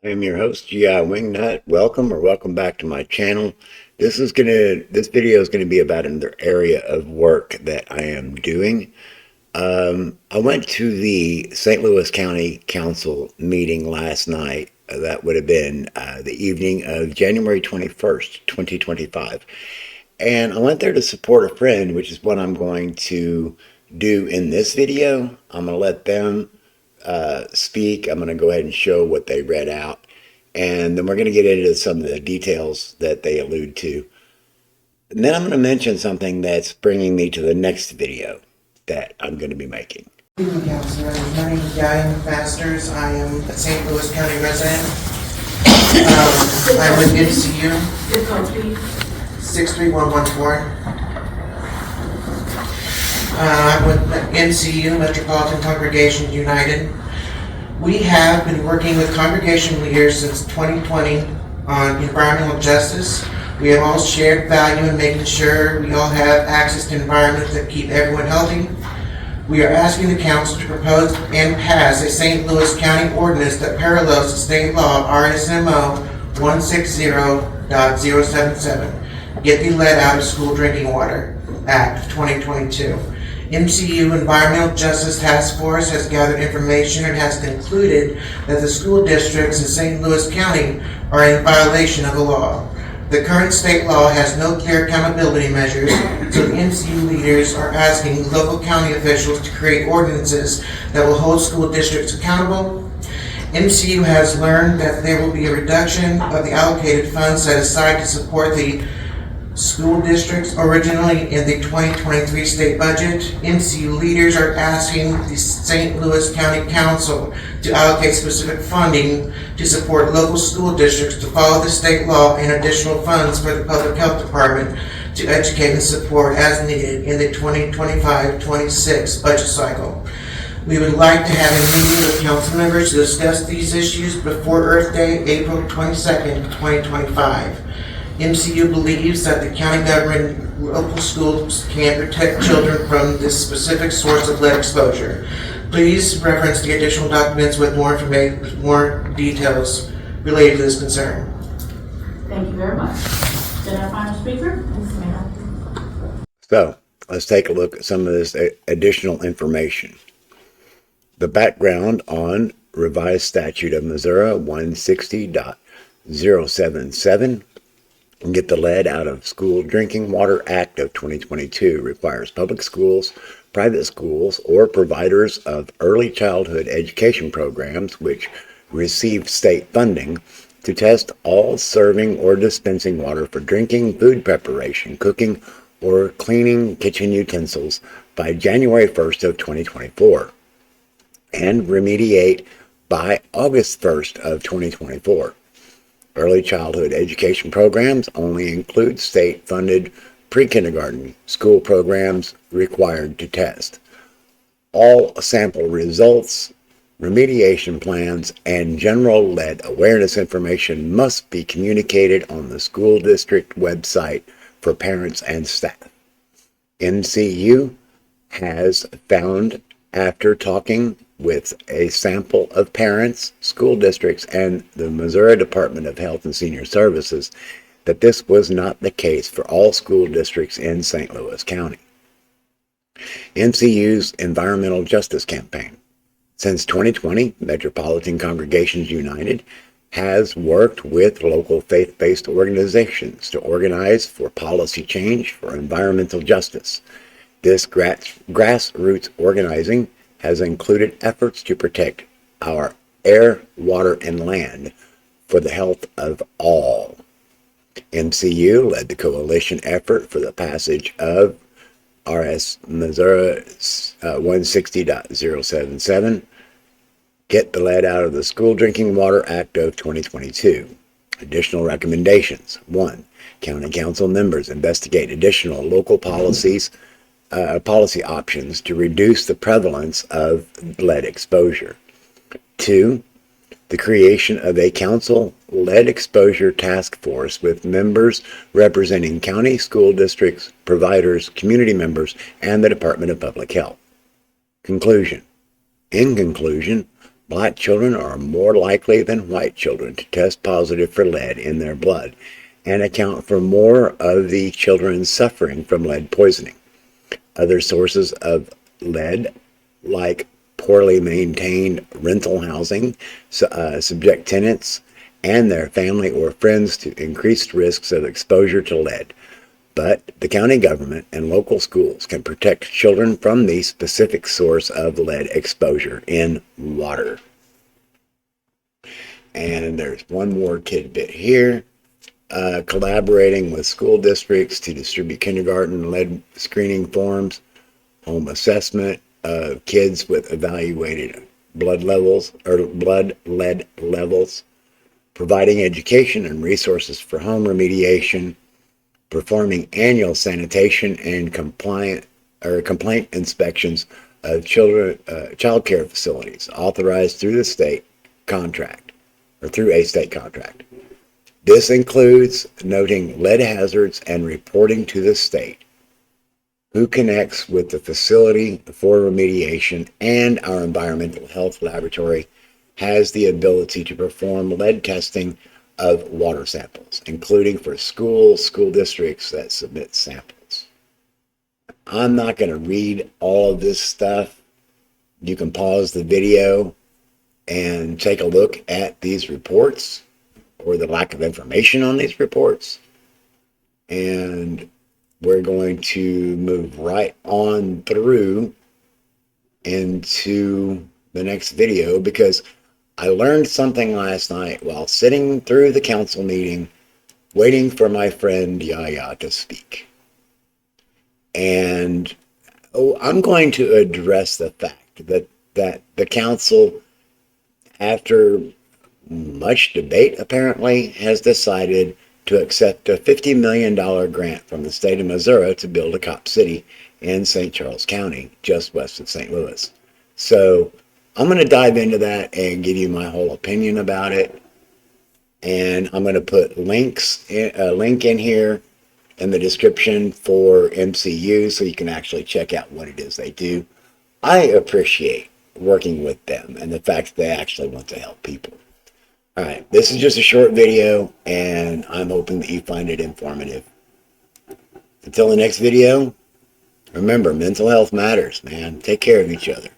I am your host, G.I. Wingnut. Welcome back to my channel. This video is gonna be about another area of work that I am doing. I went to the St. Louis County Council meeting last night. That would have been the evening of January 21st, 2025. And I went there to support a friend, which is what I'm going to do in this video. I'm going to let them speak. I'm going to go ahead and show what they read out. And then we're going to get into some of the details that they allude to. And then I'm going to mention something that's bringing me to the next video that I'm going to be making. Good evening, Councilor. My name is Yaya McMasters. I am a St. Louis County resident. I'm with MCU 63114. I'm with MCU, Metropolitan Congregations United. We have been working with congregation leaders since 2020 on environmental justice. We have all shared value in making sure we all have access to environments that keep everyone healthy. We are asking the council to propose and pass a St. Louis County ordinance that parallels the state law RSMO 160.077, Get the Lead Out of School Drinking Water Act of 2022. MCU Environmental Justice Task Force has gathered information and has concluded that the school districts in St. Louis County are in violation of the law. The current state law has no clear accountability measures, so the MCU leaders are asking local county officials to create ordinances that will hold school districts accountable. MCU has learned that there will be a reduction of the allocated funds set aside to support the school districts originally in the 2023 state budget. MCU leaders are asking the St. Louis County Council to allocate specific funding to support local school districts to follow the state law and additional funds for the public health department to educate and support as needed in the 2025-26 budget cycle. We would like to have a meeting with council members to discuss these issues before Earth Day, April 22nd, 2025. MCU believes that the county government and local schools can protect children from this specific source of lead exposure. Please reference the additional documents with more information, more details related to this concern. Thank you very much. Then our final speaker? Ms. Mayor. So let's take a look at some of this additional information. The background on revised statute of Missouri 160.077, Get the Lead Out of School Drinking Water Act of 2022 requires public schools, private schools, or providers of early childhood education programs which receive state funding to test all serving or dispensing water for drinking, food preparation, cooking, or cleaning kitchen utensils by January 1st of 2024 and remediate by August 1st of 2024. Early childhood education programs only include state-funded pre-kindergarten school programs required to test. All sample results, remediation plans, and general lead awareness information must be communicated on the school district website for parents and staff. MCU has found, after talking with a sample of parents, school districts, and the Missouri Department of Health and Senior Services, that this was not the case for all school districts in St. Louis County. MCU's Environmental Justice Campaign. Since 2020, Metropolitan Congregations United has worked with local faith-based organizations to organize for policy change for environmental justice. This grassroots organizing has included efforts to protect our air, water, and land for the health of all. MCU led the coalition effort for the passage of RS Missouri 160.077, Get the Lead Out of the School Drinking Water Act of 2022. Additional recommendations. 1. County council members investigate additional local policy options to reduce the prevalence of lead exposure. 2. The creation of a council lead exposure task force with members representing county school districts, providers, community members, and the Department of Public Health. Conclusion. In conclusion, Black children are more likely than white children to test positive for lead in their blood and account for more of the children suffering from lead poisoning. Other sources of lead, like poorly maintained rental housing, subject tenants and their family or friends to increased risks of exposure to lead. But the county government and local schools can protect children from the specific source of lead exposure in water. And there's one more tidbit here. Collaborating with school districts to distribute kindergarten lead screening forms, home assessment of kids with evaluated blood levels or blood lead levels, providing education and resources for home remediation, performing annual sanitation and complaint inspections of child care facilities authorized through the state contract or through a state contract. This includes noting lead hazards and reporting to the state who connects with the facility for remediation, and our environmental health laboratory has the ability to perform lead testing of water samples, including for school districts that submit samples. I'm not going to read all of this stuff. You can pause the video and take a look at these reports or the lack of information on these reports. And we're going to move right on through into the next video because I learned something last night while sitting through the council meeting waiting for my friend Yaya to speak. And I'm going to address the fact that the council, after much debate apparently, has decided to accept a $50 million grant from the state of Missouri to build a cop city in St. Charles County, just west of St. Louis. So I'm going to dive into that and give you my whole opinion about it. And I'm going to put a link in here in the description for MCU so you can actually check out what it is they do. I appreciate working with them and the fact that they actually want to help people. All right, this is just a short video, and I'm hoping that you find it informative. Until the next video, remember, mental health matters, man. Take care of each other.